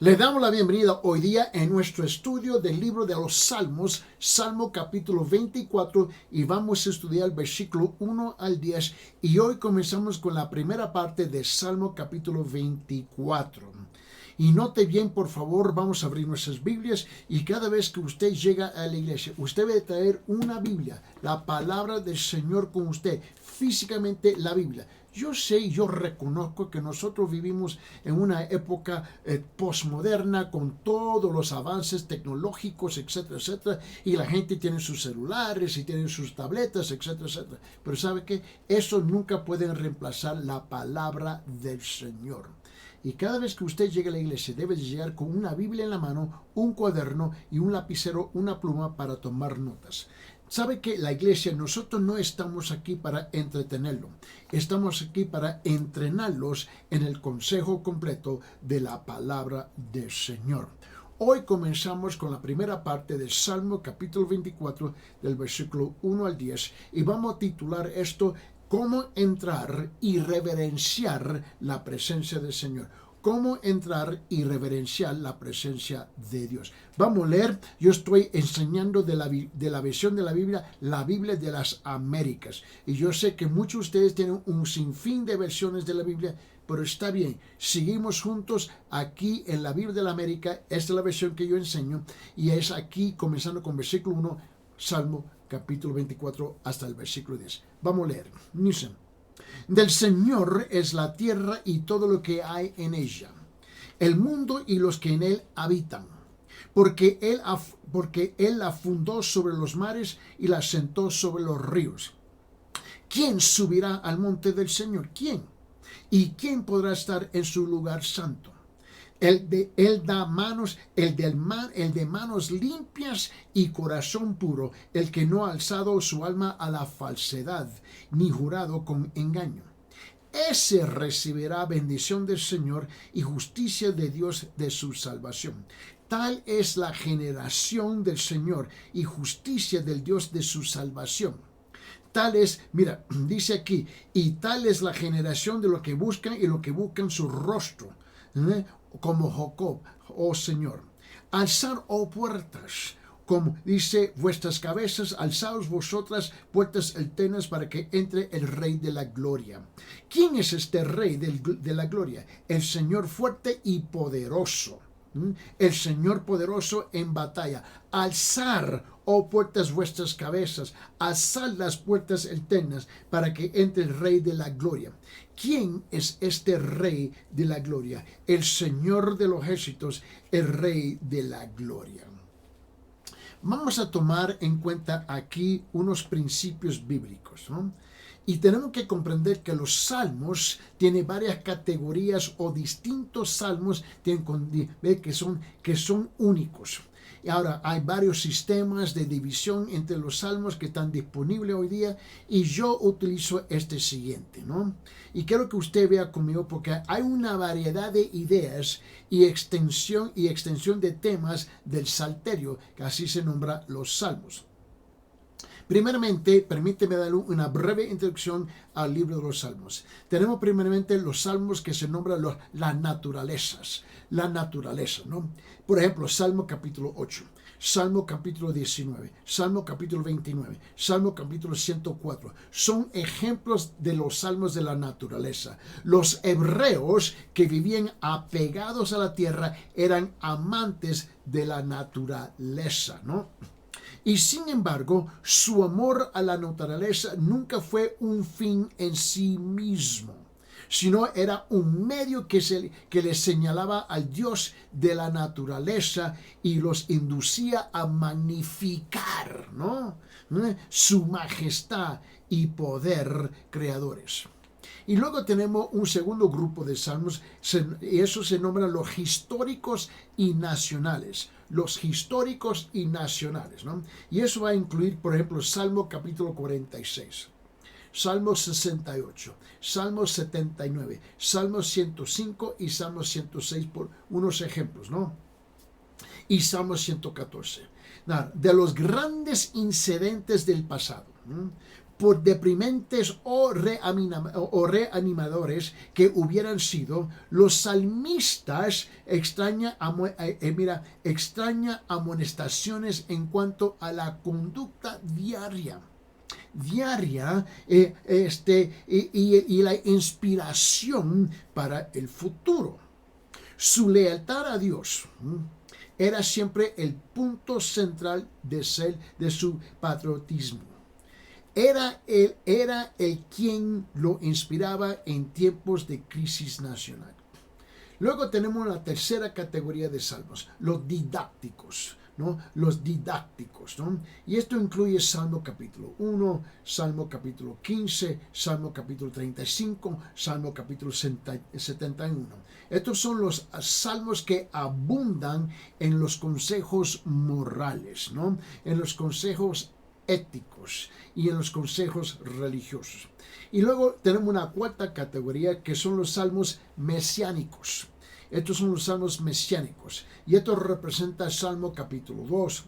Le damos la bienvenida hoy día en nuestro estudio del libro de los Salmos, Salmo capítulo 24, y vamos a estudiar el versículo 1 al 10, y hoy comenzamos con la primera parte de Salmo capítulo 24. Y note bien, por favor, vamos a abrir nuestras Biblias, y cada vez que usted llega a la iglesia, usted debe traer una Biblia, la palabra del Señor con usted, físicamente la Biblia. Yo sé, yo reconozco que nosotros vivimos en una época postmoderna con todos los avances tecnológicos, etcétera, etcétera, y la gente tiene sus celulares y tiene sus tabletas, etcétera, etcétera. Pero ¿sabe qué? Eso nunca puede reemplazar la palabra del Señor. Y cada vez que usted llegue a la iglesia debe llegar con una Biblia en la mano, un cuaderno y un lapicero, una pluma para tomar notas. Sabe que la iglesia, nosotros no estamos aquí para entretenerlo, estamos aquí para entrenarlos en el consejo completo de la palabra del Señor. Hoy comenzamos con la primera parte del Salmo capítulo 24 del versículo 1 al 10 y vamos a titular esto: ¿Cómo entrar y reverenciar la presencia del Señor? ¿Cómo entrar y reverenciar la presencia de Dios? Vamos a leer. Yo estoy enseñando de la versión de la Biblia de las Américas. Y yo sé que muchos de ustedes tienen un sinfín de versiones de la Biblia, pero está bien. Seguimos juntos aquí en la Biblia de la América. Esta es la versión que yo enseño. Y es aquí, comenzando con versículo 1, Salmo capítulo 24 hasta el versículo 10. Vamos a leer. Dice: Del Señor es la tierra y todo lo que hay en ella, el mundo y los que en él habitan, porque él la fundó sobre los mares y la sentó sobre los ríos. ¿Quién subirá al monte del Señor? ¿Quién? ¿Y quién podrá estar en su lugar santo? El de manos limpias y corazón puro, el que no ha alzado su alma a la falsedad, ni jurado con engaño. Ese recibirá bendición del Señor y justicia de Dios de su salvación. Tal es la generación del Señor y justicia del Dios de su salvación. Tal es, mira, dice aquí, y tal es la generación de los que buscan y los que buscan su rostro, como Jacob, oh Señor. Alzad, oh puertas, como dice, vuestras cabezas, alzaos vosotras, puertas eternas, para que entre el Rey de la Gloria. ¿Quién es este Rey de la Gloria? El Señor fuerte y poderoso. El Señor poderoso en batalla. Alzar, oh puertas, vuestras cabezas, alzad las puertas eternas, para que entre el Rey de la Gloria. ¿Quién es este Rey de la Gloria? El Señor de los ejércitos, el Rey de la Gloria. Vamos a tomar en cuenta aquí unos principios bíblicos, ¿no? Y tenemos que comprender que los salmos tienen varias categorías, o distintos salmos que son únicos. Y ahora hay varios sistemas de división entre los salmos que están disponibles hoy día, y yo utilizo este siguiente, ¿no? Y quiero que usted vea conmigo, porque hay una variedad de ideas y extensión de temas del salterio, que así se nombra los salmos. Primeramente, permíteme dar una breve introducción al libro de los Salmos. Tenemos primeramente los salmos que se nombran las naturalezas. La naturaleza, ¿no? Por ejemplo, Salmo capítulo 8, Salmo capítulo 19, Salmo capítulo 29, Salmo capítulo 104. Son ejemplos de los salmos de la naturaleza. Los hebreos que vivían apegados a la tierra eran amantes de la naturaleza, ¿no? Y sin embargo, su amor a la naturaleza nunca fue un fin en sí mismo, sino era un medio que les señalaba al Dios de la naturaleza y los inducía a magnificar, ¿no?, su majestad y poder creadores. Y luego tenemos un segundo grupo de salmos, y eso se nombran los históricos y nacionales. Los históricos y nacionales, ¿no? Y eso va a incluir, por ejemplo, Salmo capítulo 46, Salmo 68, Salmo 79, Salmo 105 y Salmo 106, por unos ejemplos, ¿no? Y Salmo 114. De los grandes incidentes del pasado, ¿no? por deprimentes o reanimadores que hubieran sido, los salmistas extraña amonestaciones en cuanto a la conducta diaria y la inspiración para el futuro. Su lealtad a Dios era siempre el punto central de su patriotismo. Era el quien lo inspiraba en tiempos de crisis nacional. Luego tenemos la tercera categoría de salmos, los didácticos. ¿No? Los didácticos, ¿no? Y esto incluye Salmo capítulo 1, Salmo capítulo 15, Salmo capítulo 35, Salmo capítulo 71. Estos son los salmos que abundan en los consejos morales, ¿no? En los consejos éticos y en los consejos religiosos. Y luego tenemos una cuarta categoría que son los salmos mesiánicos. Estos son los salmos mesiánicos. Y esto representa Salmo capítulo 2,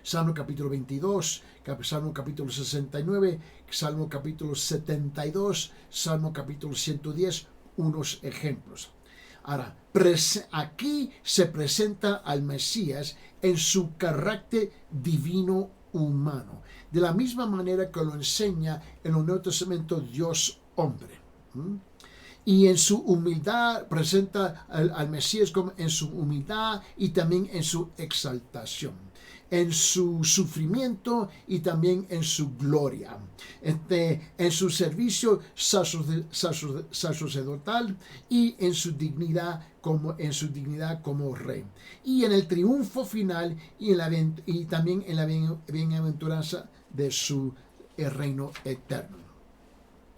Salmo capítulo 22, Salmo capítulo 69, Salmo capítulo 72, Salmo capítulo 110, unos ejemplos. Ahora, aquí se presenta al Mesías en su carácter divino humano, de la misma manera que lo enseña en el Nuevo Testamento Dios hombre. Y en su humildad presenta al Mesías como en su humildad y también en su exaltación, en su sufrimiento y también en su gloria, en su servicio sacerdotal y en su dignidad como rey, y en el triunfo final y también en la bienaventuranza de su reino eterno.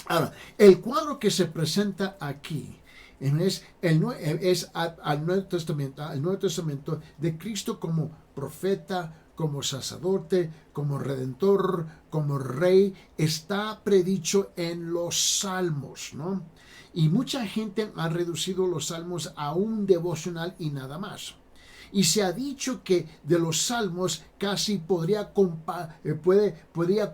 Ahora, el cuadro que se presenta aquí es al Nuevo Testamento de Cristo como profeta, como sacerdote, como redentor, como rey, está predicho en los salmos, ¿no? Y mucha gente ha reducido los salmos a un devocional y nada más. Y se ha dicho que de los salmos casi podría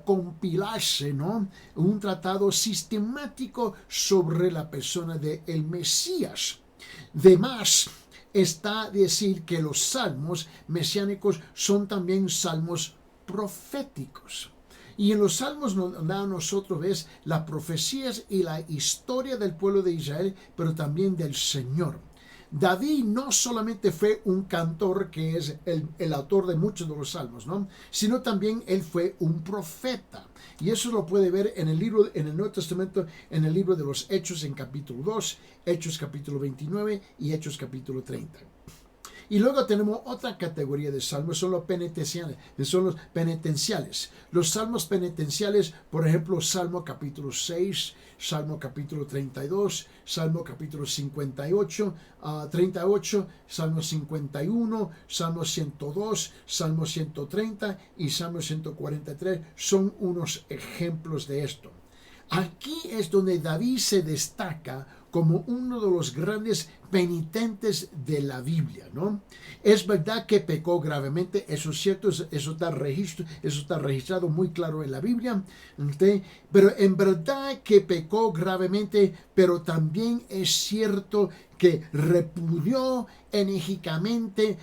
compilarse, ¿no?, un tratado sistemático sobre la persona del Mesías. Además, está decir que los salmos mesiánicos son también salmos proféticos. Y en los salmos nos da a nosotros ves las profecías y la historia del pueblo de Israel, pero también del Señor. David no solamente fue un cantor, que es el autor de muchos de los salmos, ¿no?, sino también él fue un profeta. Y eso lo puede ver en el Nuevo Testamento, en el libro de los Hechos en capítulo 2, Hechos capítulo 29 y Hechos capítulo 30. Y luego tenemos otra categoría de salmos, son los penitenciales. Los salmos penitenciales, por ejemplo, Salmo capítulo 6, Salmo capítulo 32, Salmo capítulo 38, Salmo 51, Salmo 102, Salmo 130 y Salmo 143 son unos ejemplos de esto. Aquí es donde David se destaca como uno de los grandes penitentes de la Biblia, ¿no? Es verdad que pecó gravemente, eso es cierto, eso está registrado muy claro en la Biblia, ¿okay? Pero en verdad que pecó gravemente, pero también es cierto que repudió enérgicamente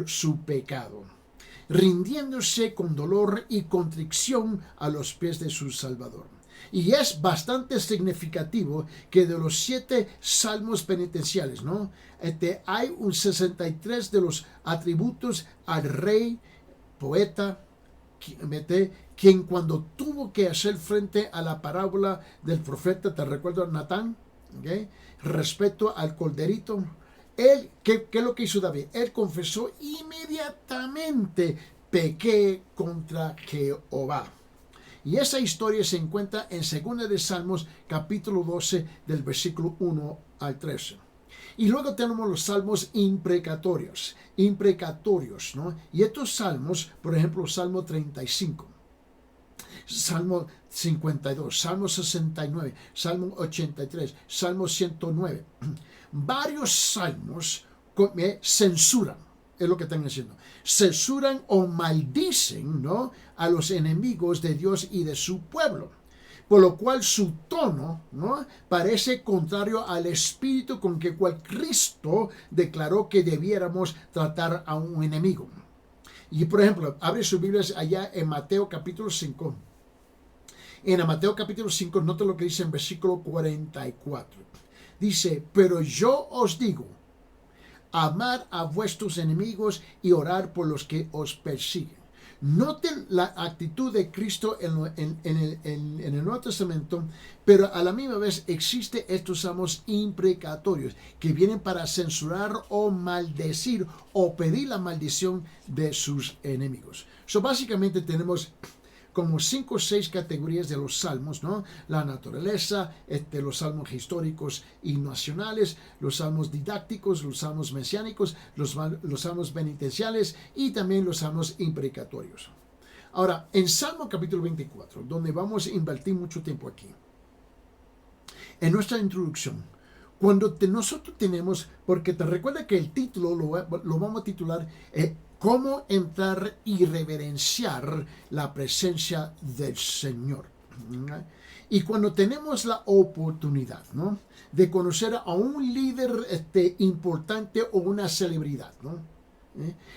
su pecado, rindiéndose con dolor y contrición a los pies de su Salvador. Y es bastante significativo que de los 7 salmos penitenciales, ¿no?, hay un 63 de los atributos al rey, poeta, quien cuando tuvo que hacer frente a la parábola del profeta, te recuerdo, Natán, ¿okay?, respecto al corderito, ¿qué es lo que hizo David? Él confesó inmediatamente: pequé contra Jehová. Y esa historia se encuentra en 2 de Salmos, capítulo 12, del versículo 1 al 13. Y luego tenemos los salmos imprecatorios, ¿no? Y estos salmos, por ejemplo, Salmo 35, Salmo 52, Salmo 69, Salmo 83, Salmo 109. Varios salmos censuran, Es lo que están haciendo. Censuran o maldicen, ¿no?, a los enemigos de Dios y de su pueblo. Por lo cual su tono, ¿no?, parece contrario al espíritu con que cual Cristo declaró que debiéramos tratar a un enemigo. Y por ejemplo, abre sus Biblias allá en Mateo capítulo 5. En Mateo capítulo 5, nota lo que dice en versículo 44. Dice, pero yo os digo, amad a vuestros enemigos y orar por los que os persiguen. Noten la actitud de Cristo en el Nuevo Testamento, pero a la misma vez existe estos salmos imprecatorios que vienen para censurar o maldecir o pedir la maldición de sus enemigos. Básicamente tenemos como 5 o 6 categorías de los salmos, ¿no? La naturaleza, los salmos históricos y nacionales, los salmos didácticos, los salmos mesiánicos, los salmos penitenciales y también los salmos imprecatorios. Ahora, en Salmo capítulo 24, donde vamos a invertir mucho tiempo aquí, en nuestra introducción, cuando nosotros tenemos, porque te recuerda que el título lo vamos a titular cómo entrar y reverenciar la presencia del Señor. Y cuando tenemos la oportunidad, ¿no?, de conocer a un líder importante o una celebridad, ¿no?,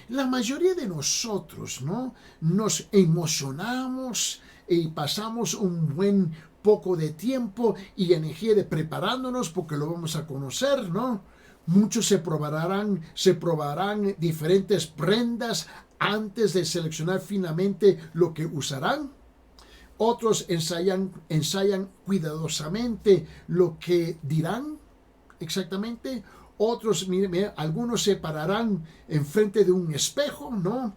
la mayoría de nosotros, ¿no?, nos emocionamos y pasamos un buen poco de tiempo y energía de preparándonos porque lo vamos a conocer, ¿no? Muchos se probarán diferentes prendas antes de seleccionar finalmente lo que usarán. Otros ensayan cuidadosamente lo que dirán exactamente. Otros, algunos se pararán enfrente de un espejo, ¿no?,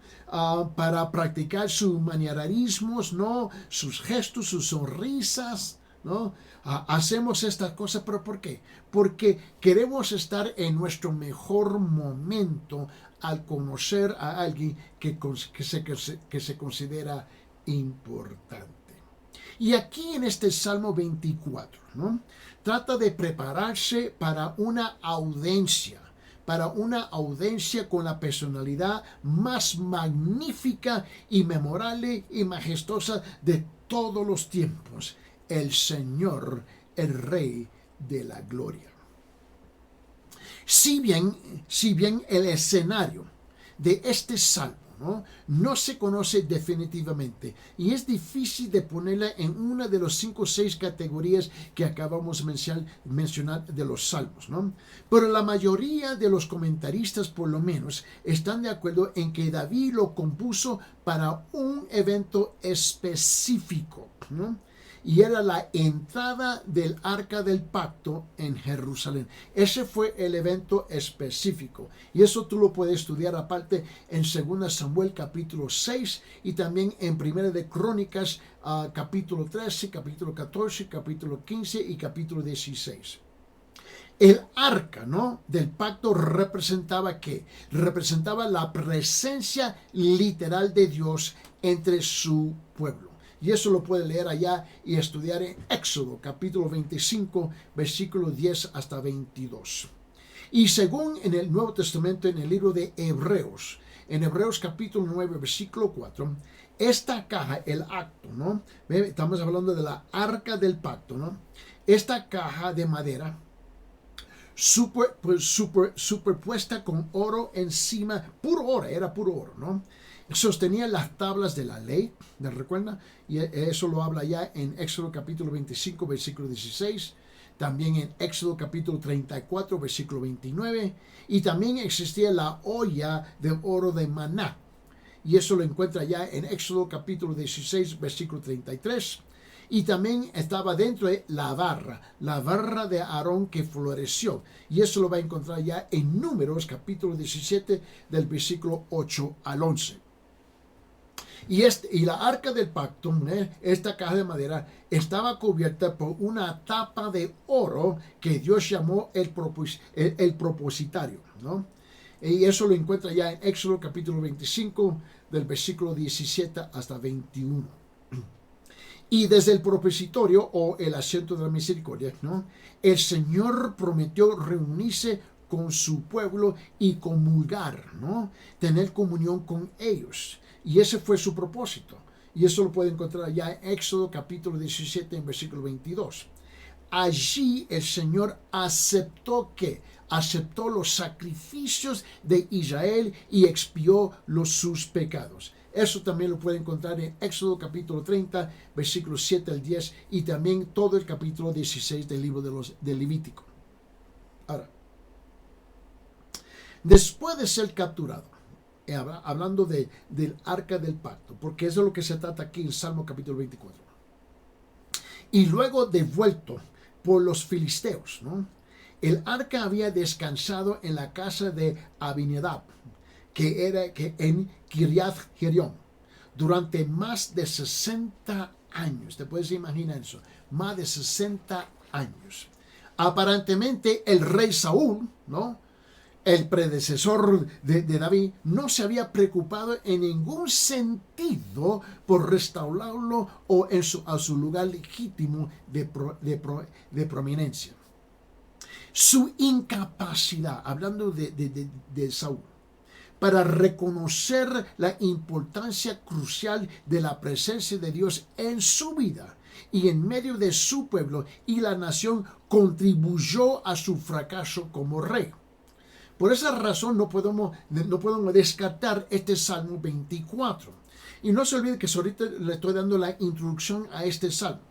para practicar sus manierismos, ¿no?, sus gestos, sus sonrisas, ¿no? Hacemos estas cosas, pero ¿por qué? Porque queremos estar en nuestro mejor momento al conocer a alguien que se considera importante. Y aquí en este Salmo 24, ¿no?, trata de prepararse para una audiencia con la personalidad más magnífica y memorable y majestuosa de todos los tiempos, el Señor, el Rey de la Gloria. Si bien el escenario de este salmo no se conoce definitivamente y es difícil de ponerla en una de las 5 o 6 categorías que acabamos de mencionar de los salmos, ¿no? Pero la mayoría de los comentaristas, por lo menos, están de acuerdo en que David lo compuso para un evento específico, ¿no?, y era la entrada del Arca del Pacto en Jerusalén. Ese fue el evento específico. Y eso tú lo puedes estudiar aparte en 2 Samuel capítulo 6 y también en 1 de Crónicas capítulo 13, capítulo 14, capítulo 15 y capítulo 16. El arca, ¿no?, del pacto representaba ¿qué? Representaba la presencia literal de Dios entre su pueblo. Y eso lo puede leer allá y estudiar en Éxodo, capítulo 25, versículo 10 hasta 22. Y según en el Nuevo Testamento, en el libro de Hebreos, en Hebreos capítulo 9, versículo 4, esta caja, el acto, ¿no? Estamos hablando de la arca del pacto, ¿no? Esta caja de madera, superpuesta con oro encima, puro oro, era puro oro, ¿no? Sostenía las tablas de la ley, ¿me recuerdan? Y eso lo habla ya en Éxodo capítulo 25, versículo 16, también en Éxodo capítulo 34, versículo 29, y también existía la olla de oro de maná, y eso lo encuentra ya en Éxodo capítulo 16, versículo 33, y también estaba dentro de la barra de Aarón que floreció, y eso lo va a encontrar ya en Números capítulo 17 del versículo 8 al 11. Y la arca del pacto, esta caja de madera, estaba cubierta por una tapa de oro que Dios llamó el propositario, ¿no? Y eso lo encuentra ya en Éxodo capítulo 25, del versículo 17 hasta 21. Y desde el propositorio o el asiento de la misericordia, ¿no?, el Señor prometió reunirse con su pueblo y comulgar, ¿no? Tener comunión con ellos. Y ese fue su propósito. Y eso lo puede encontrar allá en Éxodo capítulo 17 en versículo 22. Allí el Señor aceptó los sacrificios de Israel y expió sus pecados. Eso también lo puede encontrar en Éxodo capítulo 30, versículos 7 al 10 y también todo el capítulo 16 del libro de Levítico. Ahora, después de ser capturado, hablando del arca del pacto, porque eso es lo que se trata aquí en Salmo capítulo 24, y luego devuelto por los filisteos, ¿no? El arca había descansado en la casa de Abinadab, que en Kiriath Jearim, durante más de 60 años. Te puedes imaginar eso, más de 60 años. Aparentemente el rey Saúl, ¿no?, el predecesor de David, no se había preocupado en ningún sentido por restaurarlo o a su lugar legítimo de prominencia. Su incapacidad, hablando de Saúl, para reconocer la importancia crucial de la presencia de Dios en su vida y en medio de su pueblo y la nación, contribuyó a su fracaso como rey. Por esa razón no podemos descartar este Salmo 24. Y no se olvide que ahorita le estoy dando la introducción a este Salmo.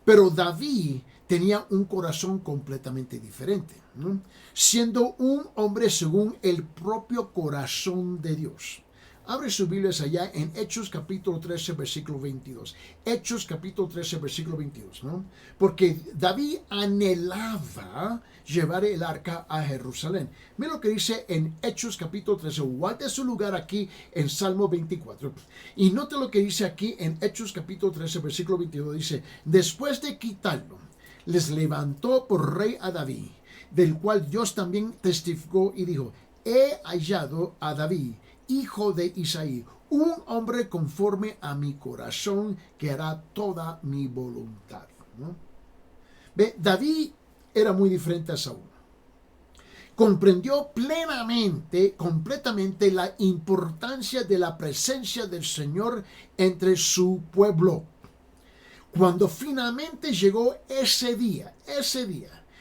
Pero David tenía un corazón completamente diferente, ¿no?, siendo un hombre según el propio corazón de Dios. Abre sus Biblias allá en Hechos capítulo 13, versículo 22. Hechos capítulo 13, versículo 22, ¿no? Porque David anhelaba llevar el arca a Jerusalén. Mira lo que dice en Hechos capítulo 13. Guarda su lugar aquí en Salmo 24. Y note lo que dice aquí en Hechos capítulo 13, versículo 22. Dice, después de quitarlo, les levantó por rey a David, del cual Dios también testificó y dijo, he hallado a David, hijo de Isaí, un hombre conforme a mi corazón, que hará toda mi voluntad, ¿no? Ve, David era muy diferente a Saúl. Comprendió completamente la importancia de la presencia del Señor entre su pueblo. Cuando finalmente llegó ese día,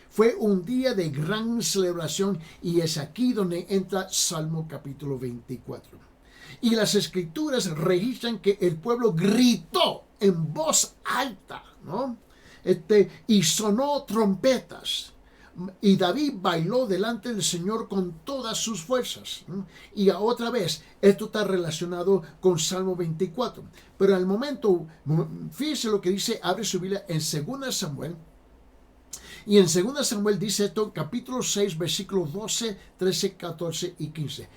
fue un día de gran celebración, y es aquí donde entra Salmo capítulo 24. Y las escrituras registran que el pueblo gritó en voz alta, ¿no? Y sonó trompetas. Y David bailó delante del Señor con todas sus fuerzas, ¿no? Y otra vez, esto está relacionado con Salmo 24. Pero al momento, fíjese lo que dice, abre su Biblia en 2 Samuel. Y en 2 Samuel dice esto, capítulo 6, versículos 12, 13, 14 y 15.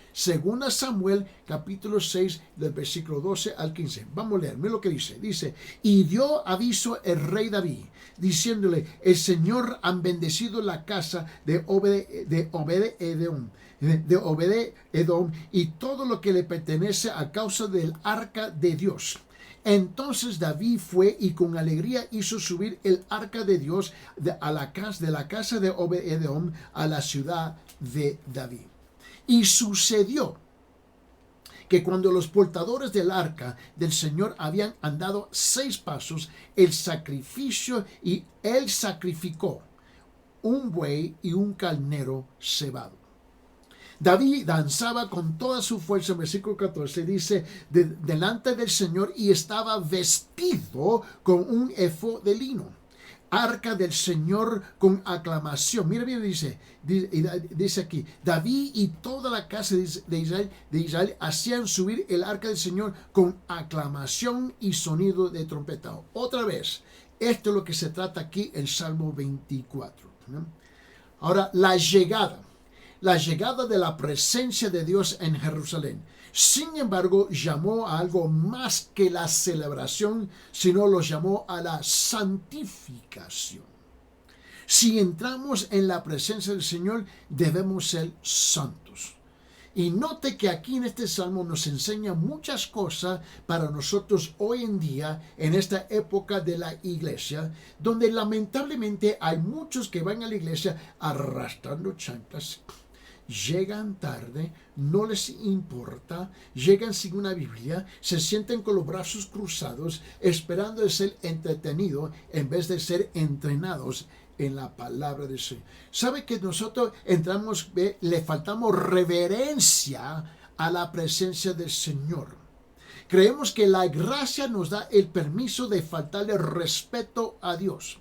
2 Samuel, capítulo 6, del versículo 12 al 15. Vamos a leer, mira lo que dice. Dice, y dio aviso el rey David, diciéndole, el Señor ha bendecido la casa de Obed-Edom y todo lo que le pertenece a causa del arca de Dios. Entonces David fue y con alegría hizo subir el arca de Dios de la casa de Obed-Edom a la ciudad de David. Y sucedió que cuando los portadores del arca del Señor habían andado 6 pasos, él sacrificó un buey y un carnero cebado. David danzaba con toda su fuerza, en versículo 14 dice, delante del Señor, y estaba vestido con un efod de lino. Arca del Señor con aclamación. Mira bien, dice aquí, David y toda la casa de Israel hacían subir el arca del Señor con aclamación y sonido de trompeta. Otra vez, esto es lo que se trata aquí, el Salmo 24, ¿no? Ahora, la llegada de la presencia de Dios en Jerusalén, sin embargo, llamó a algo más que la celebración, sino lo llamó a la santificación. Si entramos en la presencia del Señor, debemos ser santos. Y note que aquí en este salmo nos enseña muchas cosas para nosotros hoy en día, en esta época de la iglesia, donde lamentablemente hay muchos que van a la iglesia arrastrando chanclas, llegan tarde, no les importa, llegan sin una Biblia, se sienten con los brazos cruzados, esperando de ser entretenidos en vez de ser entrenados en la palabra de Dios. ¿Sabe que nosotros entramos, le faltamos reverencia a la presencia del Señor? Creemos que la gracia nos da el permiso de faltarle respeto a Dios.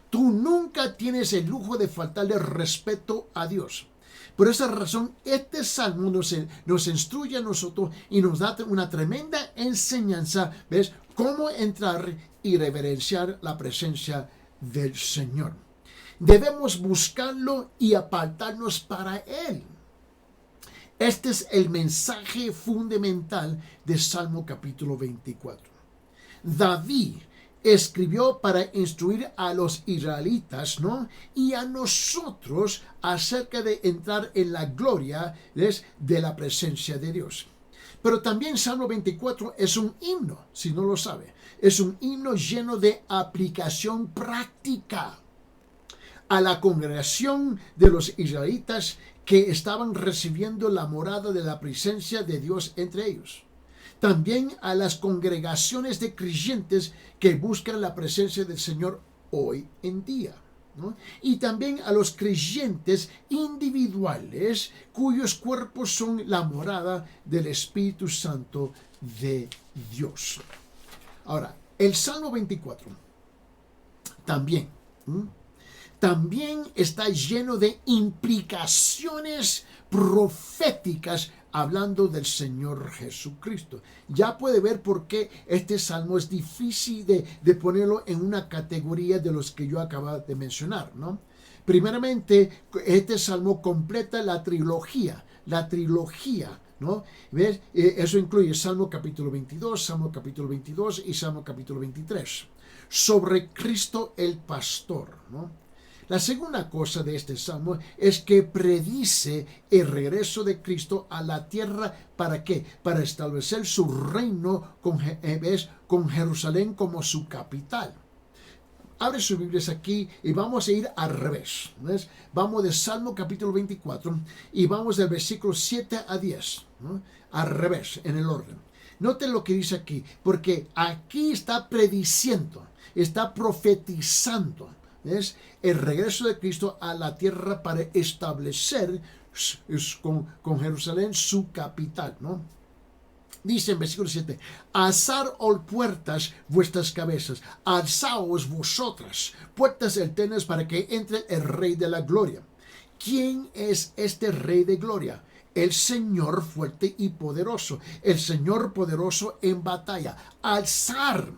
Tú nunca tienes el lujo de faltarle respeto a Dios. Por esa razón, este salmo nos instruye a nosotros y nos da una tremenda enseñanza, ¿ves? Cómo entrar y reverenciar la presencia del Señor. Debemos buscarlo y apartarnos para Él. Este es el mensaje fundamental de Salmo capítulo 24. David escribió para instruir a los israelitas, ¿no? Y a nosotros acerca de entrar en la gloria de la presencia de Dios. Pero también Salmo 24 es un himno, si no lo sabe. Es un himno lleno de aplicación práctica a la congregación de los israelitas que estaban recibiendo la morada de la presencia de Dios entre ellos. También a las congregaciones de creyentes que buscan la presencia del Señor hoy en día, ¿no? Y también a los creyentes individuales cuyos cuerpos son la morada del Espíritu Santo de Dios. Ahora, el Salmo 24 también está lleno de implicaciones proféticas hablando del Señor Jesucristo. Ya puede ver por qué este salmo es difícil de ponerlo en una categoría de los que yo acabo de mencionar, ¿no? Primeramente, este salmo completa la trilogía, ¿no? ¿Ves? Eso incluye Salmo capítulo 22, Salmo capítulo 22 y Salmo capítulo 23. Sobre Cristo el pastor, ¿no? La segunda cosa de este salmo es que predice el regreso de Cristo a la tierra. ¿Para qué? Para establecer su reino con Jerusalén como su capital. Abre sus Biblias aquí y vamos a ir al revés. ¿Ves? Vamos de Salmo capítulo 24 y vamos del versículo 7 a 10. ¿No? Al revés, en el orden. Noten lo que dice aquí, porque aquí está prediciendo, está profetizando. Es el regreso de Cristo a la tierra para establecer con Jerusalén su capital, ¿no? Dice en versículo 7, alzad, oh puertas, vuestras cabezas, alzaos vosotras, puertas eternas, para que entre el Rey de la Gloria. ¿Quién es este Rey de Gloria? El Señor fuerte y poderoso, el Señor poderoso en batalla. Alzar,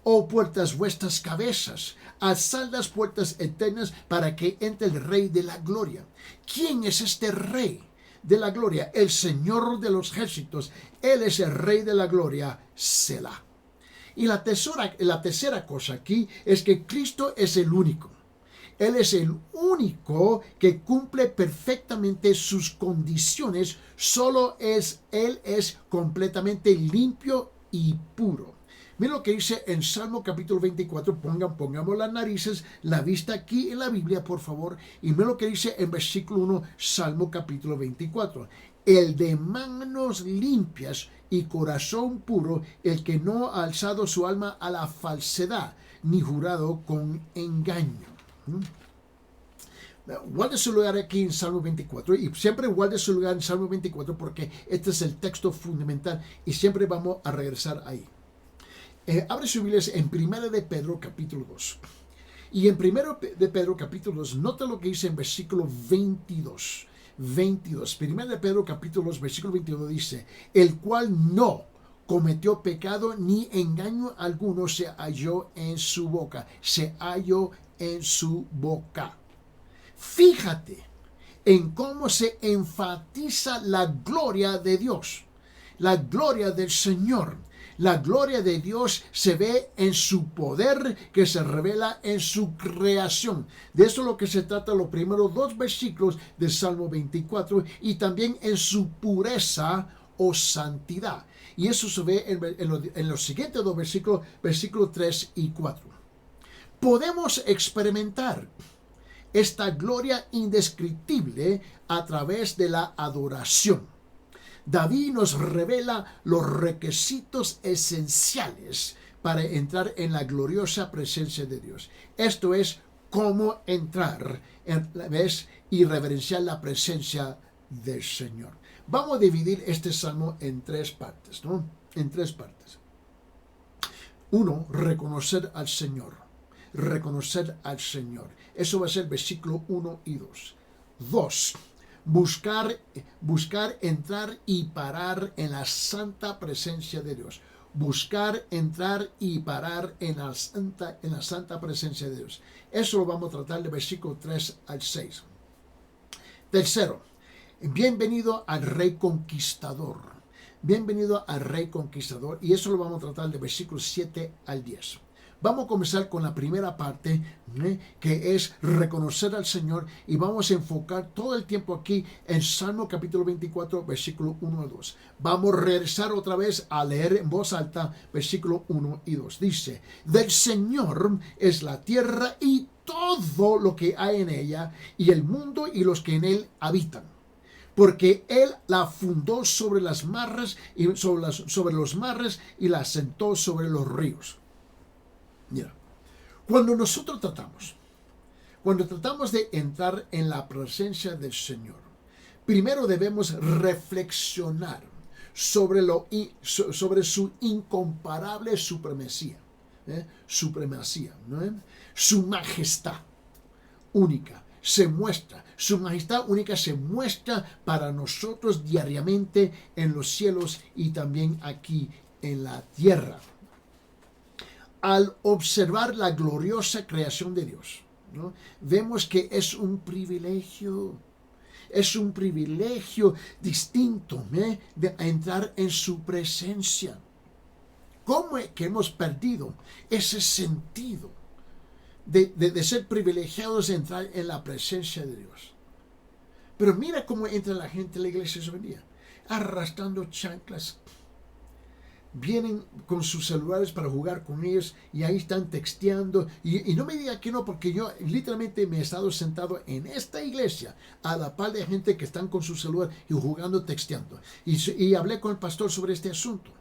oh puertas, vuestras cabezas, alzad las puertas eternas para que entre el Rey de la Gloria. ¿Quién es este Rey de la Gloria? El Señor de los ejércitos. Él es el Rey de la Gloria, Selah. Y la tercera cosa aquí es que Cristo es el único. Él es el único que cumple perfectamente sus condiciones. Él es completamente limpio y puro. Mira lo que dice en Salmo capítulo 24, pongamos las narices, la vista aquí en la Biblia, por favor, y mira lo que dice en versículo 1, Salmo capítulo 24. El de manos limpias y corazón puro, el que no ha alzado su alma a la falsedad, ni jurado con engaño. Guarde su lugar aquí en Salmo 24 y siempre guarde su lugar en Salmo 24 porque este es el texto fundamental y siempre vamos a regresar ahí. Abre sus Biblias en 1 de Pedro capítulo 2. Y en 1 de Pedro capítulo 2, nota lo que dice en versículo 22. 1 de Pedro capítulo 2, versículo 22 dice, el cual no cometió pecado ni engaño alguno se halló en su boca. Se halló en su boca. Fíjate en cómo se enfatiza la gloria de Dios, la gloria del Señor. La gloria de Dios se ve en su poder que se revela en su creación. De eso es lo que se trata los primeros dos versículos del Salmo 24 y también en su pureza o santidad. Y eso se ve en los siguientes dos versículos, versículos 3 y 4. Podemos experimentar esta gloria indescriptible a través de la adoración. David nos revela los requisitos esenciales para entrar en la gloriosa presencia de Dios. Esto es cómo entrar y reverenciar la presencia del Señor. Vamos a dividir este salmo en tres partes, ¿no? En tres partes. Uno, reconocer al Señor. Reconocer al Señor. Eso va a ser versículo 1 y 2. 2. Buscar, entrar y parar en la santa presencia de Dios. Buscar, entrar y parar en la santa presencia de Dios. Eso lo vamos a tratar de versículo 3 al 6. Tercero, bienvenido al Rey Conquistador. Bienvenido al Rey Conquistador. Y eso lo vamos a tratar de versículos 7 al 10. Vamos a comenzar con la primera parte, que es reconocer al Señor, y vamos a enfocar todo el tiempo aquí en Salmo capítulo 24, versículo 1 a 2. Vamos a regresar otra vez a leer en voz alta versículo 1 y 2. Dice, del Señor es la tierra y todo lo que hay en ella, y el mundo y los que en él habitan. Porque él la fundó sobre las mares y sobre los mares y la asentó sobre los ríos. Mira, cuando tratamos de entrar en la presencia del Señor, primero debemos reflexionar sobre su incomparable supremacía, ¿no? Su majestad única se muestra, su majestad única se muestra para nosotros diariamente en los cielos y también aquí en la tierra. Al observar la gloriosa creación de Dios, ¿no? Vemos que es un privilegio distinto, de entrar en su presencia. ¿Cómo es que hemos perdido ese sentido de ser privilegiados de entrar en la presencia de Dios? Pero mira cómo entra la gente en la iglesia hoy en día, arrastrando chanclas. Vienen con sus celulares para jugar con ellos y ahí están texteando. Y no me diga que no, porque yo literalmente me he estado sentado en esta iglesia a la par de gente que están con su celular y jugando, texteando. Y hablé con el pastor sobre este asunto.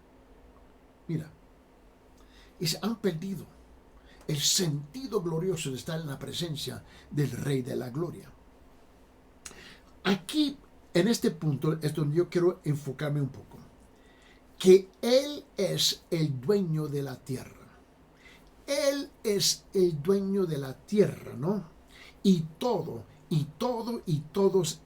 Mira, y se han perdido el sentido glorioso de estar en la presencia del Rey de la Gloria. Aquí, en este punto, es donde yo quiero enfocarme un poco. Que Él es el dueño de la tierra. Él es el dueño de la tierra, ¿no? Y todos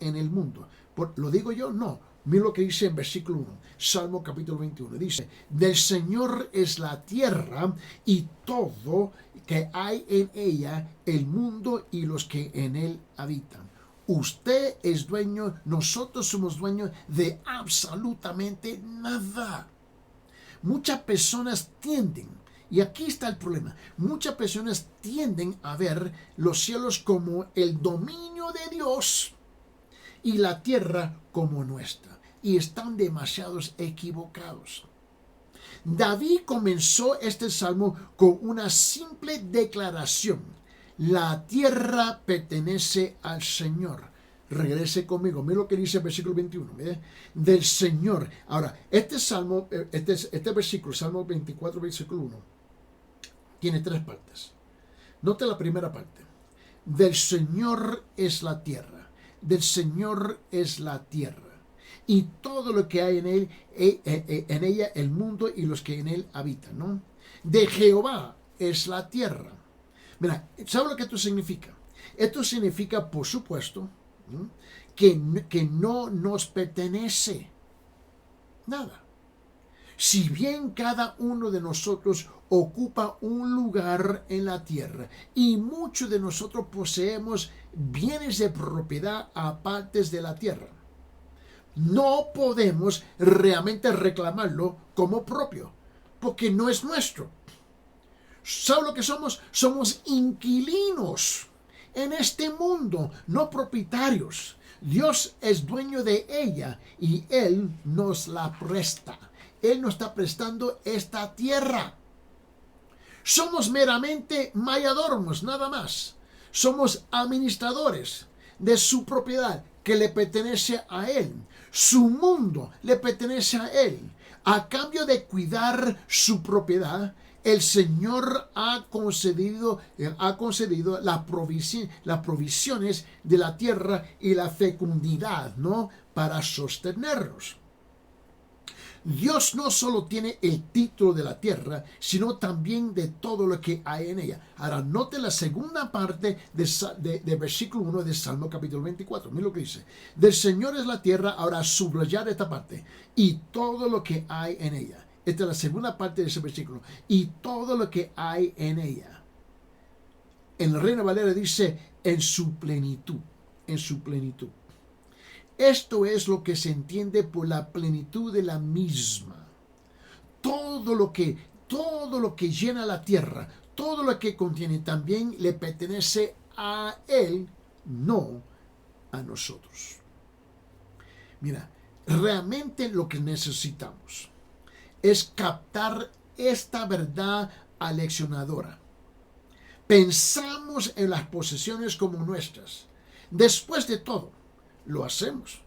en el mundo. ¿Lo digo yo? No. Mira lo que dice en versículo 1, Salmo capítulo 21. Dice, del Señor es la tierra y todo que hay en ella, el mundo y los que en él habitan. Usted es dueño, nosotros somos dueños de absolutamente nada. Muchas personas tienden, y aquí está el problema, muchas personas tienden a ver los cielos como el dominio de Dios y la tierra como nuestra, y están demasiados equivocados. David comenzó este salmo con una simple declaración. La tierra pertenece al Señor. Regrese conmigo. Mira lo que dice el versículo 21. Del Señor. Ahora, este salmo, este versículo, Salmo 24, versículo 1, tiene tres partes. Nota la primera parte. Del Señor es la tierra. Del Señor es la tierra. Y todo lo que hay en ella, el mundo y los que en él habitan, ¿no? De Jehová es la tierra. Mira, ¿sabe lo que esto significa? Esto significa, por supuesto, ¿no?, que no nos pertenece nada. Si bien cada uno de nosotros ocupa un lugar en la tierra y muchos de nosotros poseemos bienes de propiedad aparte de la tierra, no podemos realmente reclamarlo como propio, porque no es nuestro. ¿Sabe lo que somos? Somos inquilinos en este mundo, no propietarios. Dios es dueño de ella y Él nos la presta. Él nos está prestando esta tierra. Somos meramente mayordomos, nada más. Somos administradores de su propiedad que le pertenece a Él. Su mundo le pertenece a Él. A cambio de cuidar su propiedad, el Señor ha concedido las provisiones de la tierra y la fecundidad, ¿no? Para sostenerlos. Dios no solo tiene el título de la tierra, sino también de todo lo que hay en ella. Ahora, note la segunda parte de versículo 1 de Salmo capítulo 24. Mira lo que dice. Del Señor es la tierra, ahora subrayar esta parte, y todo lo que hay en ella. Esta es la segunda parte de ese versículo. Y todo lo que hay en ella. En la Reina Valera dice, en su plenitud. En su plenitud. Esto es lo que se entiende por la plenitud de la misma. Todo lo que llena la tierra, todo lo que contiene, también le pertenece a Él, no a nosotros. Mira, realmente lo que necesitamos es captar esta verdad aleccionadora. Pensamos en las posesiones como nuestras. Después de todo, lo hacemos,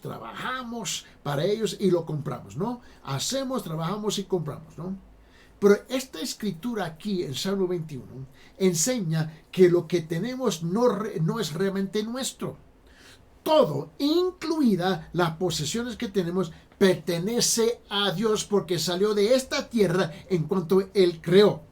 trabajamos para ellos y lo compramos, ¿no? Hacemos, trabajamos y compramos, ¿no? Pero esta escritura aquí en Salmo 21 enseña que lo que tenemos no es realmente nuestro. Todo, incluida las posesiones que tenemos, pertenece a Dios porque salió de esta tierra en cuanto Él creó.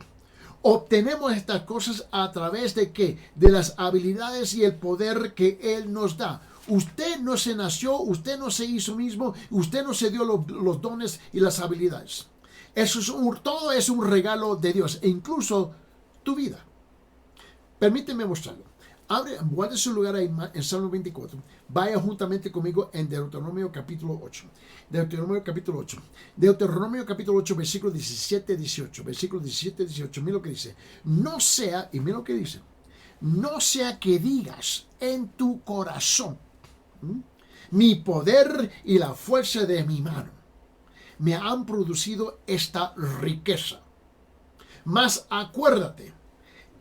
Obtenemos estas cosas a través de ¿qué? De las habilidades y el poder que Él nos da. Usted no se nació, usted no se hizo mismo, usted no se dio los dones y las habilidades. Todo es un regalo de Dios, e incluso tu vida. Permíteme mostrarlo. Guarde su lugar ahí en Salmo 24. Vaya juntamente conmigo en Deuteronomio capítulo 8. Deuteronomio capítulo 8. Deuteronomio capítulo 8, versículo 17-18. Versículo 17-18. Mira lo que dice. No sea, y mira lo que dice. No sea que digas en tu corazón, mi poder y la fuerza de mi mano me han producido esta riqueza. Mas acuérdate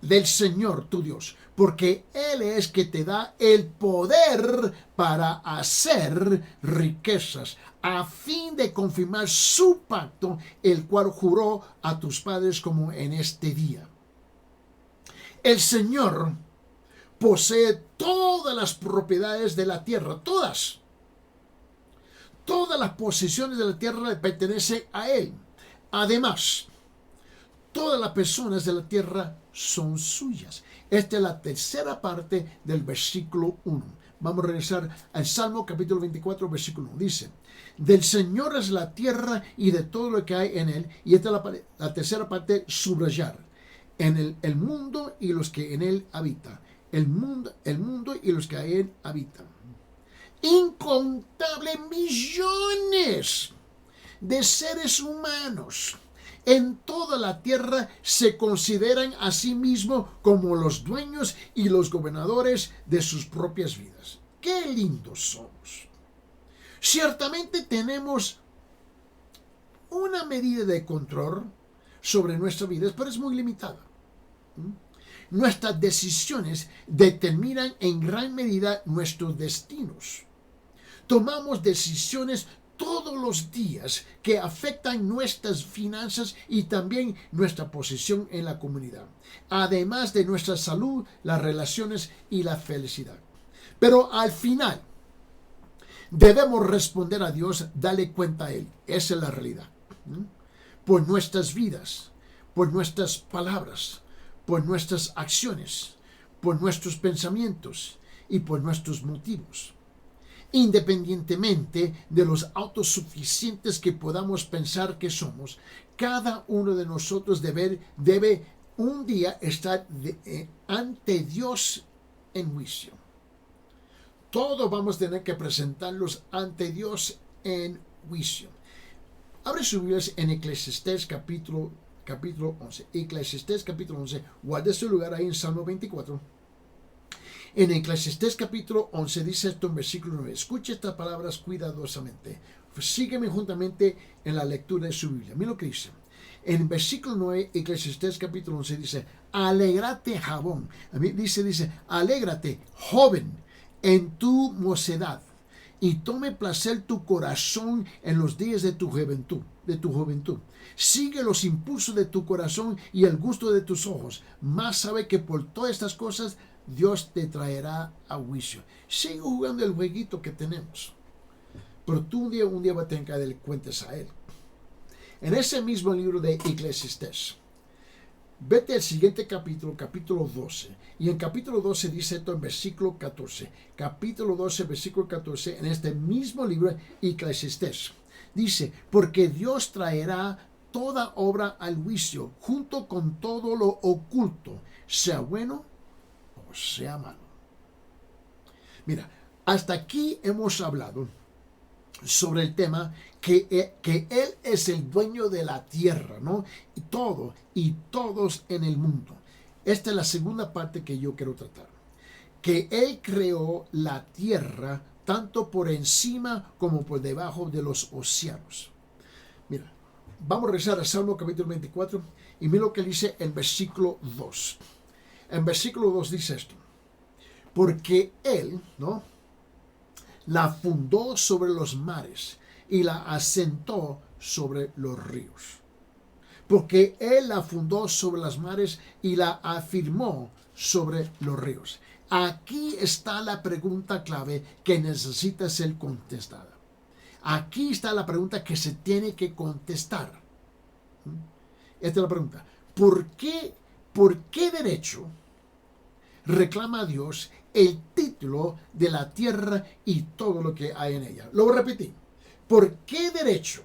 del Señor tu Dios, porque Él es que te da el poder para hacer riquezas, a fin de confirmar su pacto, el cual juró a tus padres como en este día. El Señor posee todas las propiedades de la tierra, todas. Todas las posesiones de la tierra le pertenecen a Él. Además, todas las personas de la tierra son suyas. Esta es la tercera parte del versículo 1. Vamos a regresar al Salmo capítulo 24, versículo 1. Dice, del Señor es la tierra y de todo lo que hay en él. Y esta es la tercera parte, subrayar. En el mundo y los que en él habitan. El mundo y los que en él habitan. Incontables millones de seres humanos en toda la tierra se consideran a sí mismos como los dueños y los gobernadores de sus propias vidas. ¡Qué lindos somos! Ciertamente tenemos una medida de control sobre nuestra vida, pero es muy limitada. Nuestras decisiones determinan en gran medida nuestros destinos. Tomamos decisiones todos los días que afectan nuestras finanzas y también nuestra posición en la comunidad, además de nuestra salud, las relaciones y la felicidad. Pero al final debemos responder a Dios, darle cuenta a Él. Esa es la realidad. Por nuestras vidas, por nuestras palabras, por nuestras acciones, por nuestros pensamientos y por nuestros motivos. Independientemente de los autosuficientes que podamos pensar que somos, cada uno de nosotros debe un día estar ante Dios en juicio. Todos vamos a tener que presentarlos ante Dios en juicio. Abre sus Biblias en Eclesiastés capítulo 11. Eclesiastés capítulo 11. Guarde su lugar ahí en Salmo 24. En Eclesiastés capítulo 11 dice esto en versículo 9. Escuche estas palabras cuidadosamente. Sígueme juntamente en la lectura de su Biblia. Mira lo que dice. En versículo 9, Eclesiastés capítulo 11 dice, alégrate, Jabón. A mí dice, alégrate, joven, en tu mocedad, y tome placer tu corazón en los días de tu juventud. Sigue los impulsos de tu corazón y el gusto de tus ojos. Más sabe que por todas estas cosas Dios te traerá a juicio. Sigue jugando el jueguito que tenemos. Pero tú un día vas a tener que darle cuentas a él. En ese mismo libro de Eclesiastés, vete al siguiente capítulo, capítulo 12. Y en capítulo 12 dice esto en versículo 14. Capítulo 12, versículo 14, en este mismo libro, Eclesiastés. Dice, porque Dios traerá toda obra al juicio, junto con todo lo oculto, sea bueno o sea malo. Mira, hasta aquí hemos hablado sobre el tema que Él es el dueño de la tierra, ¿no? Y todo y todos en el mundo. Esta es la segunda parte que yo quiero tratar. Que Él creó la tierra tanto por encima como por debajo de los océanos. Mira, vamos a regresar a Salmo capítulo 24 y mira lo que dice en versículo 2. En versículo 2 dice esto. Porque Él, ¿no?, la fundó sobre los mares y la asentó sobre los ríos. Porque Él la fundó sobre los mares y la afirmó sobre los ríos. Aquí está la pregunta clave que necesita ser contestada. Aquí está la pregunta que se tiene que contestar. Esta es la pregunta. ¿Por qué derecho reclama a Dios el título de la tierra y todo lo que hay en ella? Lo voy a repetir. ¿Por qué derecho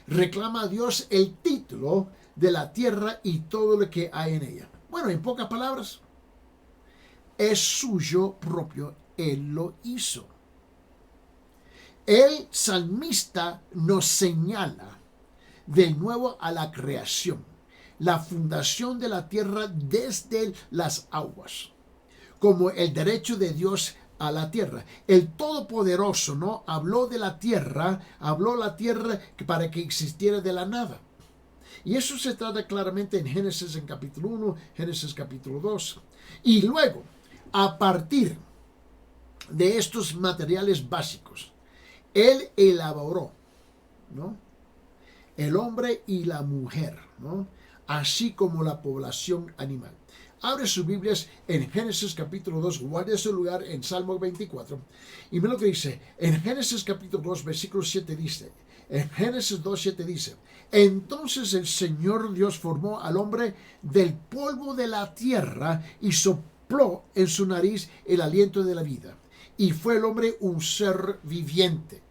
reclama a Dios el título de la tierra y todo lo que hay en ella? Bueno, en pocas palabras, es suyo propio. Él lo hizo. El salmista nos señala de nuevo a la creación, la fundación de la tierra desde las aguas, como el derecho de Dios a la tierra. El Todopoderoso, ¿no?, habló la tierra para que existiera de la nada. Y eso se trata claramente en Génesis en capítulo 1, Génesis capítulo 2. Y luego, a partir de estos materiales básicos, Él elaboró, ¿no?, el hombre y la mujer, ¿no?, así como la población animal. Abre sus Biblias en Génesis capítulo 2, guarde su lugar en Salmo 24. Y mira lo que dice. En Génesis capítulo 2, versículo 7 dice. En Génesis 2, 7 dice. Entonces el Señor Dios formó al hombre del polvo de la tierra y sopló en su nariz el aliento de la vida. Y fue el hombre un ser viviente.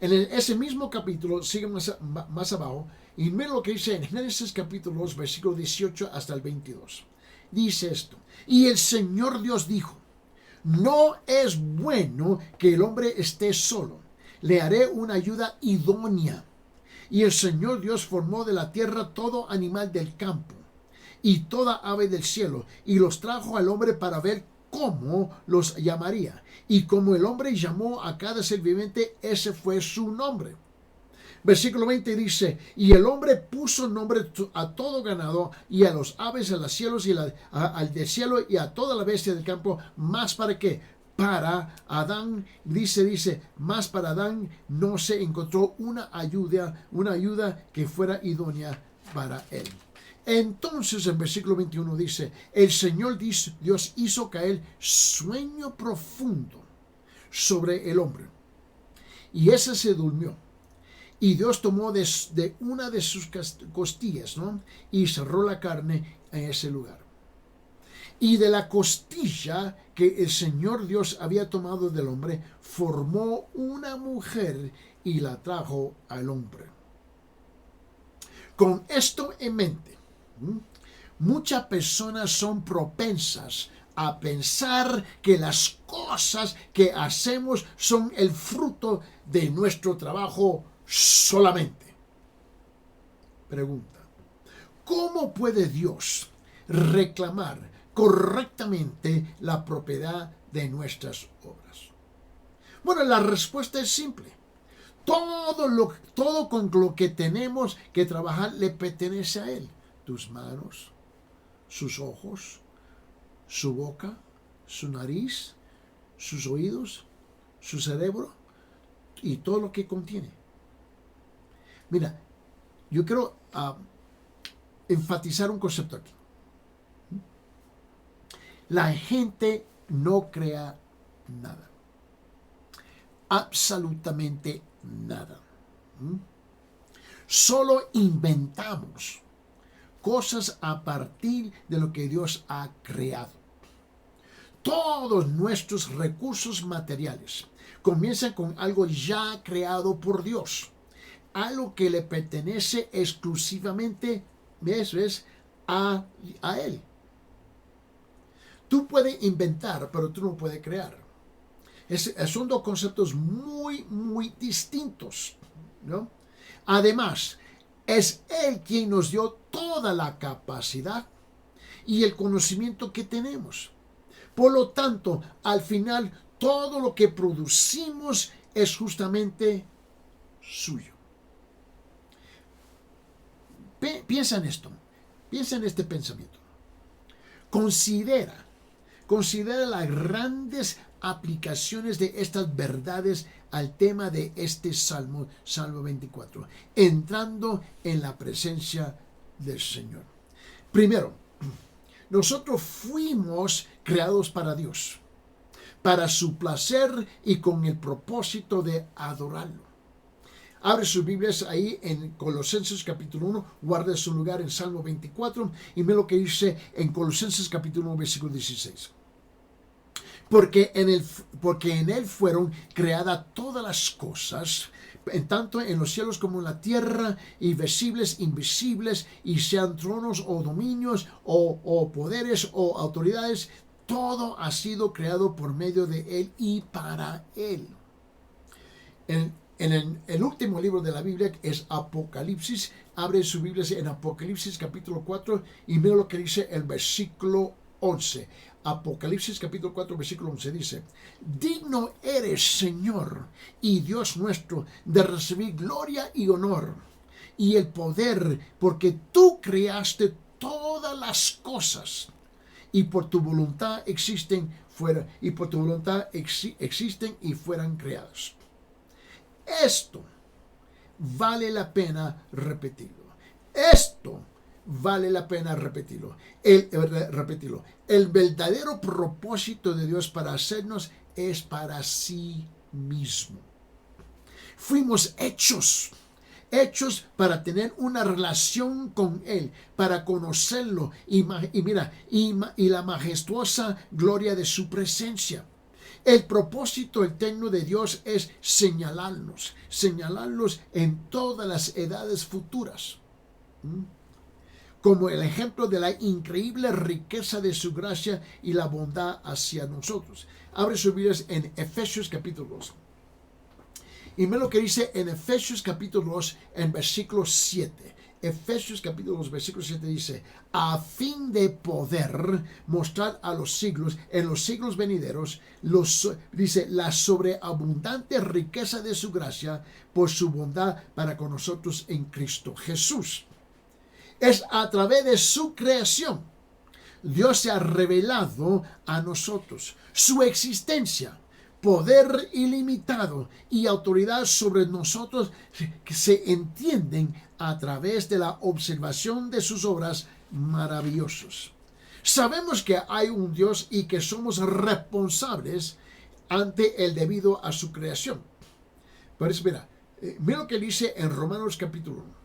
En ese mismo capítulo, sigue más abajo, y mira lo que dice en Génesis capítulo 2, versículo 18 hasta el 22. Dice esto. Y el Señor Dios dijo, no es bueno que el hombre esté solo. Le haré una ayuda idónea. Y el Señor Dios formó de la tierra todo animal del campo y toda ave del cielo, y los trajo al hombre para ver cómo los llamaría. Y como el hombre llamó a cada ser viviente, ese fue su nombre. Versículo 20 dice, y el hombre puso nombre a todo ganado y a los aves de los cielos y al del cielo y a toda la bestia del campo, más para qué, para Adán, dice, más para Adán no se encontró una ayuda que fuera idónea para él. Entonces en versículo 21 dice, el Señor Dios hizo caer sueño profundo sobre el hombre, y ese se durmió. Y Dios tomó de una de sus costillas, ¿no?, y cerró la carne en ese lugar. Y de la costilla que el Señor Dios había tomado del hombre, formó una mujer y la trajo al hombre. Con esto en mente, muchas personas son propensas a pensar que las cosas que hacemos son el fruto de nuestro trabajo solamente. Pregunta: ¿cómo puede Dios reclamar correctamente la propiedad de nuestras obras? Bueno, la respuesta es simple. Todo con lo que tenemos que trabajar le pertenece a Él. Tus manos, sus ojos, su boca, su nariz, sus oídos, su cerebro y todo lo que contiene. Mira, yo quiero enfatizar un concepto aquí. La gente no crea nada. Absolutamente nada. Solo inventamos cosas a partir de lo que Dios ha creado. Todos nuestros recursos materiales comienzan con algo ya creado por Dios. Algo que le pertenece exclusivamente, ¿ves? A Él. Tú puedes inventar, pero tú no puedes crear. Son dos conceptos muy, muy distintos, ¿no? Además, es Él quien nos dio toda la capacidad y el conocimiento que tenemos. Por lo tanto, al final, todo lo que producimos es justamente suyo. Piensa en esto. Piensa en este pensamiento. Considera las grandes aplicaciones de estas verdades al tema de este Salmo 24, entrando en la presencia del Señor. Primero, nosotros fuimos creados para Dios, para su placer y con el propósito de adorarlo. Abre sus Biblias ahí en Colosenses capítulo 1, guarde su lugar en Salmo 24 y ve lo que dice en Colosenses capítulo 1, versículo 16. Porque en él fueron creadas todas las cosas, tanto en los cielos como en la tierra, y visibles, invisibles, y sean tronos o dominios o poderes o autoridades, todo ha sido creado por medio de Él y para Él. En el último libro de la Biblia es Apocalipsis. Abre su Biblia en Apocalipsis capítulo 4 y mira lo que dice el versículo 11. Apocalipsis capítulo 4 versículo 11 dice: digno eres, Señor y Dios nuestro, de recibir gloria y honor y el poder, porque tú creaste todas las cosas y por tu voluntad existen y fueran creadas. Esto vale la pena repetirlo. Vale la pena repetirlo. El verdadero propósito de Dios para hacernos es para sí mismo. Fuimos hechos para tener una relación con Él, para conocerlo y la majestuosa gloria de su presencia. El propósito eterno de Dios es señalarnos en todas las edades futuras, como el ejemplo de la increíble riqueza de su gracia y la bondad hacia nosotros. Abre sus Biblias en Efesios capítulo 2. Y mira lo que dice en Efesios capítulo 2 en versículo 7. Efesios capítulo 2 versículo 7 dice: a fin de poder mostrar en los siglos venideros, dice, la sobreabundante riqueza de su gracia por su bondad para con nosotros en Cristo Jesús. Es a través de su creación Dios se ha revelado a nosotros. Su existencia, poder ilimitado y autoridad sobre nosotros que se entienden a través de la observación de sus obras maravillosas. Sabemos que hay un Dios y que somos responsables ante el debido a su creación. Pero mira lo que dice en Romanos capítulo 1.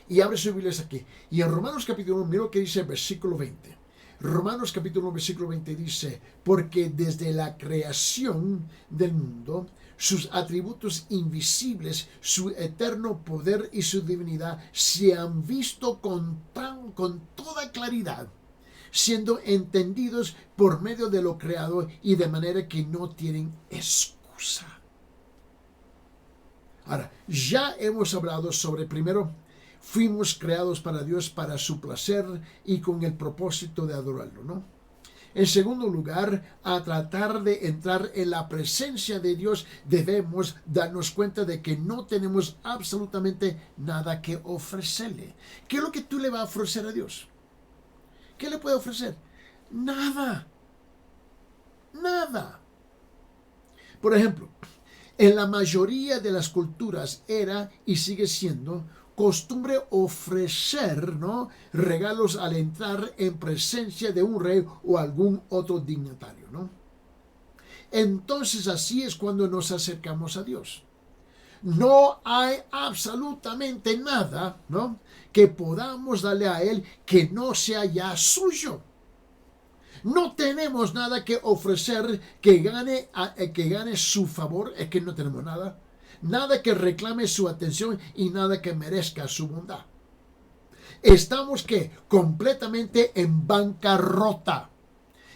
Y abre sus Biblias aquí. Y en Romanos capítulo 1, mira lo que dice el versículo 20. Romanos capítulo 1, versículo 20 dice: porque desde la creación del mundo, sus atributos invisibles, su eterno poder y su divinidad se han visto con toda claridad, siendo entendidos por medio de lo creado y de manera que no tienen excusa. Ahora, ya hemos hablado sobre primero, fuimos creados para Dios, para su placer y con el propósito de adorarlo, ¿no? En segundo lugar, a tratar de entrar en la presencia de Dios, debemos darnos cuenta de que no tenemos absolutamente nada que ofrecerle. ¿Qué es lo que tú le vas a ofrecer a Dios? ¿Qué le puede ofrecer? Nada. Nada. Por ejemplo, en la mayoría de las culturas era y sigue siendo costumbre ofrecer, ¿no?, regalos al entrar en presencia de un rey o algún otro dignatario, ¿no? Entonces así es cuando nos acercamos a Dios. No hay absolutamente nada, ¿no?, que podamos darle a Él que no sea ya suyo. No tenemos nada que ofrecer que gane su favor, es que no tenemos nada. Nada que reclame su atención y nada que merezca su bondad. Estamos completamente en bancarrota.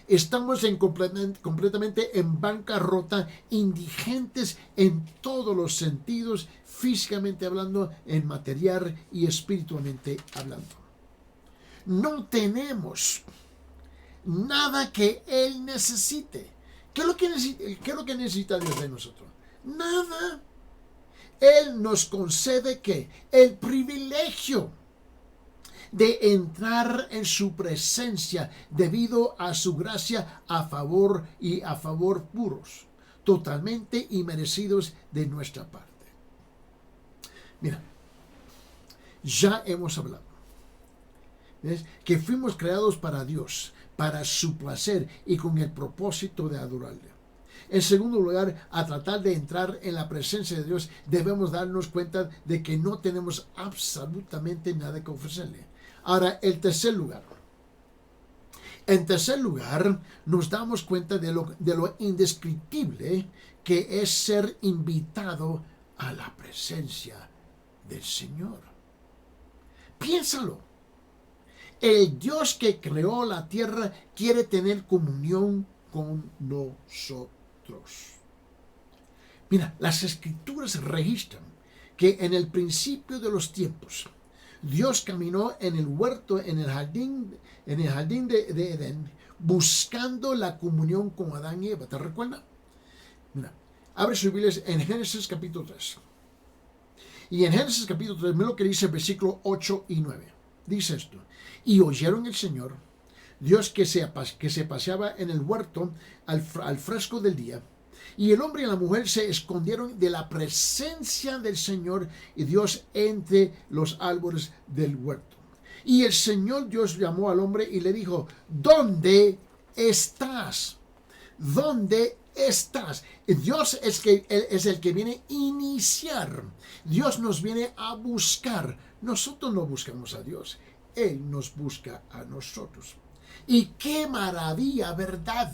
Estamos completamente en bancarrota, indigentes en todos los sentidos, físicamente hablando, en material y espiritualmente hablando. No tenemos nada que Él necesite. ¿Qué es lo que necesita Dios de nosotros? Nada. Él nos concede el privilegio de entrar en su presencia debido a su gracia a favor puros, totalmente inmerecidos de nuestra parte. Mira, ya hemos hablado, ¿ves?, que fuimos creados para Dios, para su placer y con el propósito de adorarle. En segundo lugar, a tratar de entrar en la presencia de Dios, debemos darnos cuenta de que no tenemos absolutamente nada que ofrecerle. Ahora, en tercer lugar, nos damos cuenta de lo indescriptible que es ser invitado a la presencia del Señor. Piénsalo. El Dios que creó la tierra quiere tener comunión con nosotros. Mira, las escrituras registran que en el principio de los tiempos Dios caminó en el huerto, en el jardín de Edén, buscando la comunión con Adán y Eva. ¿Te recuerdas? Mira, abre sus Biblias en Génesis capítulo 3. Y en Génesis capítulo 3, mira lo que dice el versículo 8 y 9. Dice esto: y oyeron el Señor Dios que se paseaba en el huerto al fresco del día, y el hombre y la mujer se escondieron de la presencia del Señor y Dios entre los árboles del huerto. Y el Señor Dios llamó al hombre y le dijo: ¿dónde estás? ¿Dónde estás? Dios es el que viene a iniciar. Dios nos viene a buscar. Nosotros no buscamos a Dios. Él nos busca a nosotros. Y qué maravilla, ¿verdad?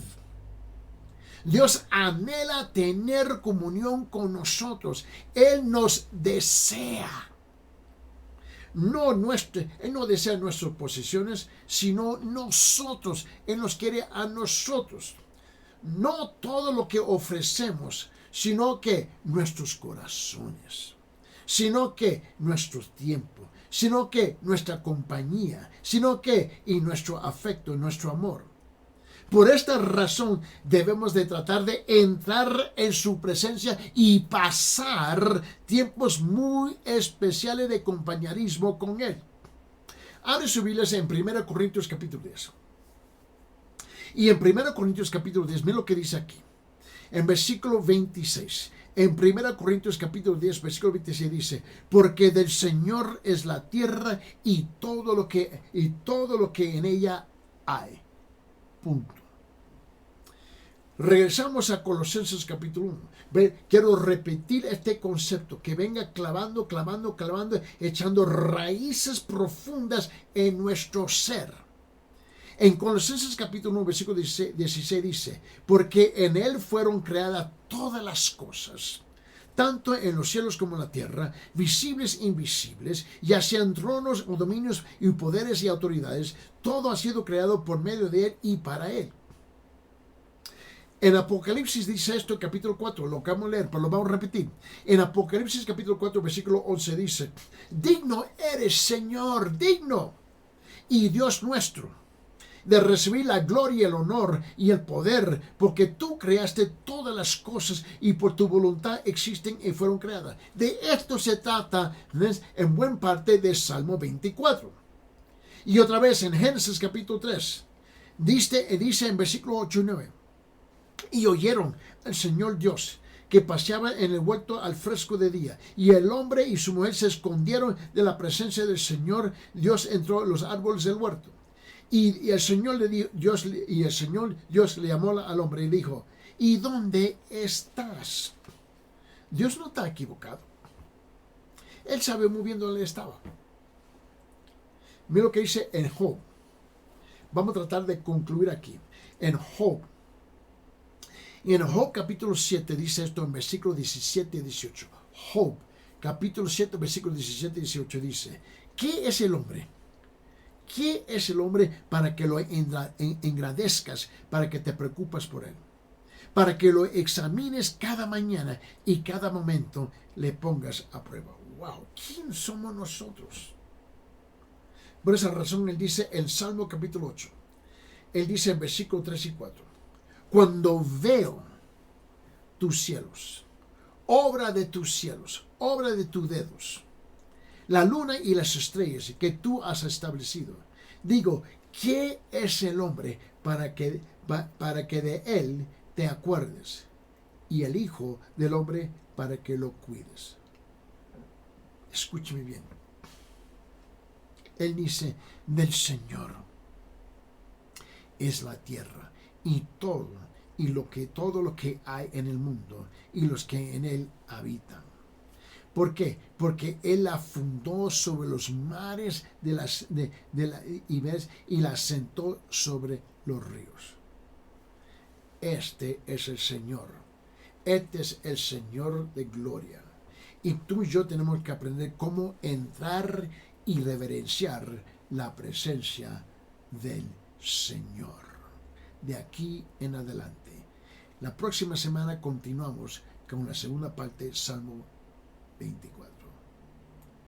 Dios anhela tener comunión con nosotros. Él nos desea. Él no desea nuestras posesiones, sino nosotros. Él nos quiere a nosotros. No todo lo que ofrecemos, sino que nuestros corazones, sino que nuestro tiempo, sino que nuestra compañía, y nuestro afecto, nuestro amor. Por esta razón debemos de tratar de entrar en su presencia y pasar tiempos muy especiales de compañerismo con Él. Abre sus Biblias en 1 Corintios capítulo 10. Y en 1 Corintios capítulo 10, mira lo que dice aquí. En versículo 26. En 1 Corintios capítulo 10, versículo 26 dice: porque del Señor es la tierra y todo lo que en ella hay. Punto. Regresamos a Colosenses capítulo 1. Quiero repetir este concepto, que venga clavando, echando raíces profundas en nuestro ser. En Colosenses capítulo 1, versículo 16 dice: porque en Él fueron creadas todas las cosas, tanto en los cielos como en la tierra, visibles e invisibles, ya sean tronos o dominios y poderes y autoridades. Todo ha sido creado por medio de Él y para Él. En Apocalipsis dice esto, capítulo 4, lo acabamos de leer, pero lo vamos a repetir. En Apocalipsis capítulo 4, versículo 11 dice: digno eres, Señor, digno, y Dios nuestro, de recibir la gloria, el honor y el poder, porque tú creaste todas las cosas y por tu voluntad existen y fueron creadas. De esto se trata, ¿ves?, en buena parte de Salmo 24. Y otra vez en Génesis capítulo 3, dice en versículo 8 y 9, y oyeron al Señor Dios que paseaba en el huerto al fresco de día, y el hombre y su mujer se escondieron de la presencia del Señor Dios entre los árboles del huerto. Y el Señor Dios le llamó al hombre y dijo, ¿y dónde estás? Dios no está equivocado. Él sabe muy bien dónde estaba. Mira lo que dice en Job. Vamos a tratar de concluir aquí. En Job. Y en Job capítulo 7 dice esto en versículos 17 y 18. Job capítulo 7 versículos 17 y 18 dice, ¿qué es el hombre? ¿Qué es el hombre para que lo engrandezcas, para que te preocupas por él? Para que lo examines cada mañana y cada momento le pongas a prueba. ¡Wow! ¿Quién somos nosotros? Por esa razón él dice en Salmo capítulo 8, él dice en versículos 3 y 4, cuando veo tus cielos, obra de tus cielos, obra de tus dedos, la luna y las estrellas que tú has establecido, digo, ¿qué es el hombre para que de él te acuerdes? Y el hijo del hombre para que lo cuides. Escúcheme bien. Él dice, del Señor es la tierra y todo lo que hay en el mundo y los que en él habitan. ¿Por qué? Porque él la fundó sobre los mares y la sentó sobre los ríos. Este es el Señor. Este es el Señor de gloria. Y tú y yo tenemos que aprender cómo entrar y reverenciar la presencia del Señor. De aquí en adelante. La próxima semana continuamos con la segunda parte, Salmo 24.